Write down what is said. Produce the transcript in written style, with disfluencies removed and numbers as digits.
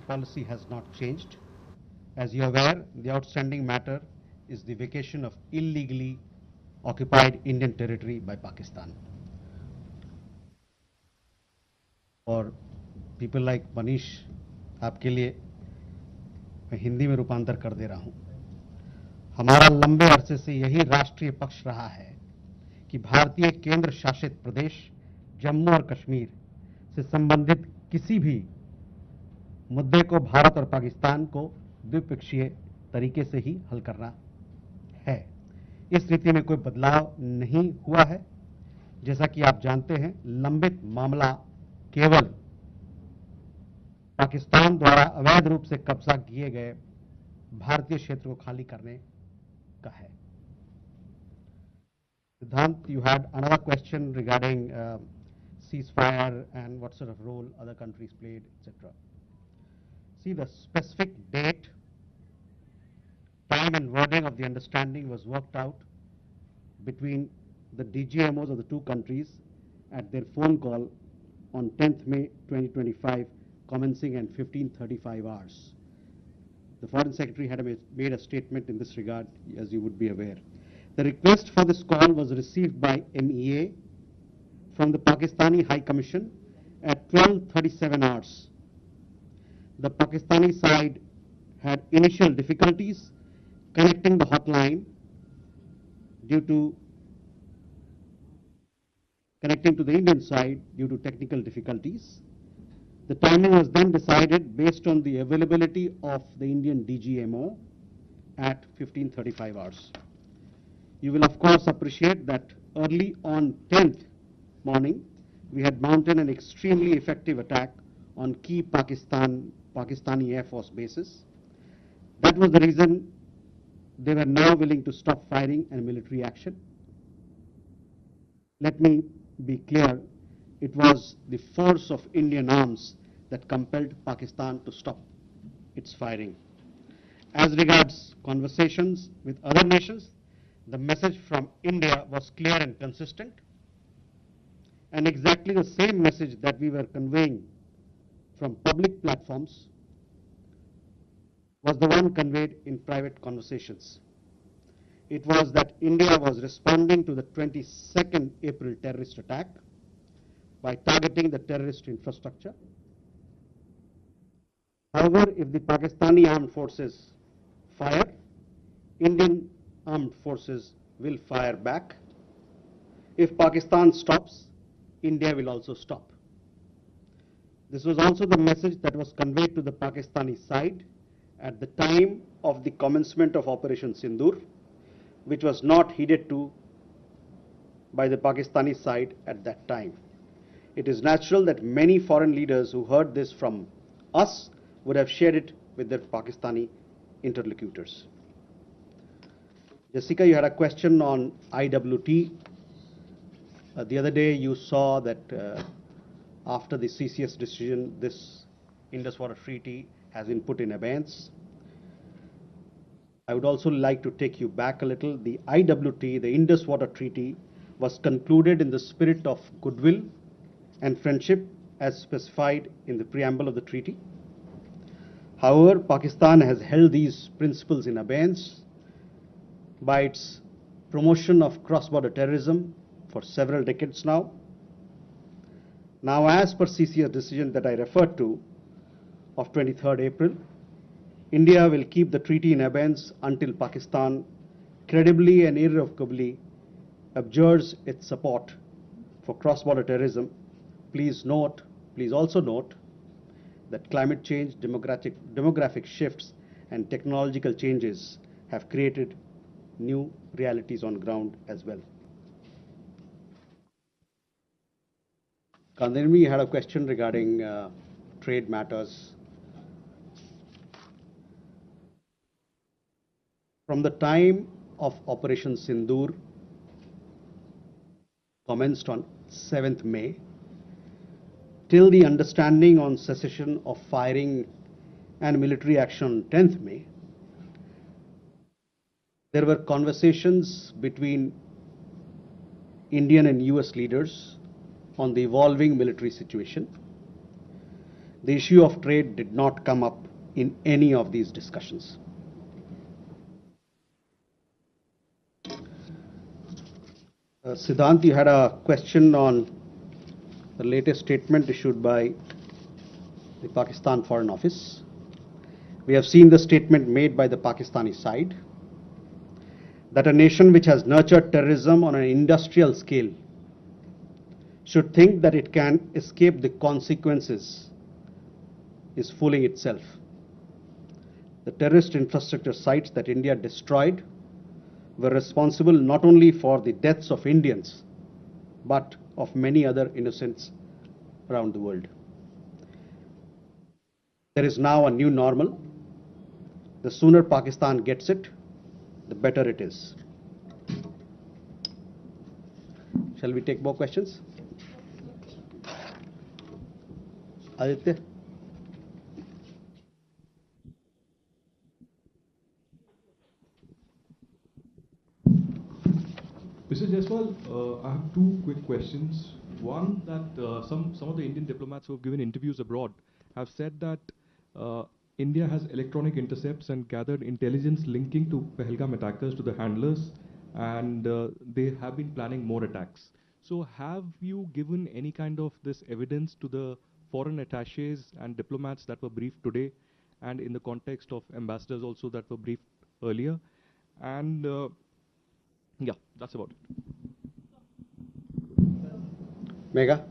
policy has not changed. As you are aware, the outstanding matter is the vacation of illegally occupied Indian territory by Pakistan. और people like Manish, आपके लिए मैं हिंदी में रूपांतर कर दे रहा हूं। हमारा लंबे अरसे से यही राष्ट्रीय पक्ष रहा है कि भारतीय केंद्र शासित प्रदेश जम्मू और कश्मीर से संबंधित किसी भी मुद्दे को भारत और पाकिस्तान को द्विपक्षीय तरीके से ही हल करना है। इस स्थिति में कोई बदलाव नहीं हुआ है। जैसा कि आप जानते हैं, लंबित मामला केवल पाकिस्तान द्वारा अवैध रूप से कब्जा किए गए भारतीय क्षेत्र को खाली करने का है। Siddhant, you had another question regarding ceasefire and what sort of role other countries played, etc. See, the specific date, time and wording of the understanding was worked out between the DGMOs of the two countries at their phone call on 10th May 2025, commencing at 15:35 hours. The Foreign Secretary had made a statement in this regard, as you would be aware. The request for this call was received by MEA from the Pakistani High Commission at 12:37 hours. The Pakistani side had initial difficulties connecting the hotline due to connecting to the Indian side due to technical difficulties. The timing was then decided based on the availability of the Indian DGMO at 15:35 hours. You will of course appreciate that early on 10th morning, we had mounted an extremely effective attack on key Pakistani Air Force bases. That was the reason they were now willing to stop firing and military action. Let me be clear, it was the force of Indian arms that compelled Pakistan to stop its firing. As regards conversations with other nations, the message from India was clear and consistent, and exactly the same message that we were conveying from public platforms was the one conveyed in private conversations. It was that India was responding to the 22nd April terrorist attack by targeting the terrorist infrastructure. However, if the Pakistani armed forces fire, Indian armed forces will fire back. If Pakistan stops, India will also stop. This was also the message that was conveyed to the Pakistani side at the time of the commencement of Operation Sindoor, which was not heeded to by the Pakistani side at that time. It is natural that many foreign leaders who heard this from us would have shared it with their Pakistani interlocutors. Jessica, you had a question on IWT. The other day you saw that after the CCS decision, this Indus Water Treaty has been put in abeyance. I would also like to take you back a little. The IWT, the Indus Water Treaty, was concluded in the spirit of goodwill and friendship as specified in the preamble of the treaty. However, Pakistan has held these principles in abeyance by its promotion of cross-border terrorism for several decades now. Now, as per CCS decision that I referred to of 23rd April, India will keep the treaty in abeyance until Pakistan credibly and irrevocably abjures its support for cross-border terrorism. Please also note that climate change, demographic shifts, and technological changes have created new realities on ground as well. Kandirmi had a question regarding trade matters. From the time of Operation Sindoor, commenced on 7th May, till the understanding on cessation of firing and military action on 10th May, there were conversations between Indian and US leaders on the evolving military situation. The issue of trade did not come up in any of these discussions. Siddhant, you had a question on the latest statement issued by the Pakistan Foreign Office. We have seen the statement made by the Pakistani side that a nation which has nurtured terrorism on an industrial scale should think that it can escape the consequences is fooling itself. The terrorist infrastructure sites that India destroyed were responsible not only for the deaths of Indians, but of many other innocents around the world. There is now a new normal. The sooner Pakistan gets it, the better it is. Shall we take more questions? Aditya? Mr. Jaiswal, I have two quick questions. One, that some of the Indian diplomats who have given interviews abroad have said that India has electronic intercepts and gathered intelligence linking to Pahalgam attackers to the handlers, and they have been planning more attacks. So have you given any kind of this evidence to the foreign attaches and diplomats that were briefed today, and in the context of ambassadors also that were briefed earlier? And yeah, that's about it. Megha?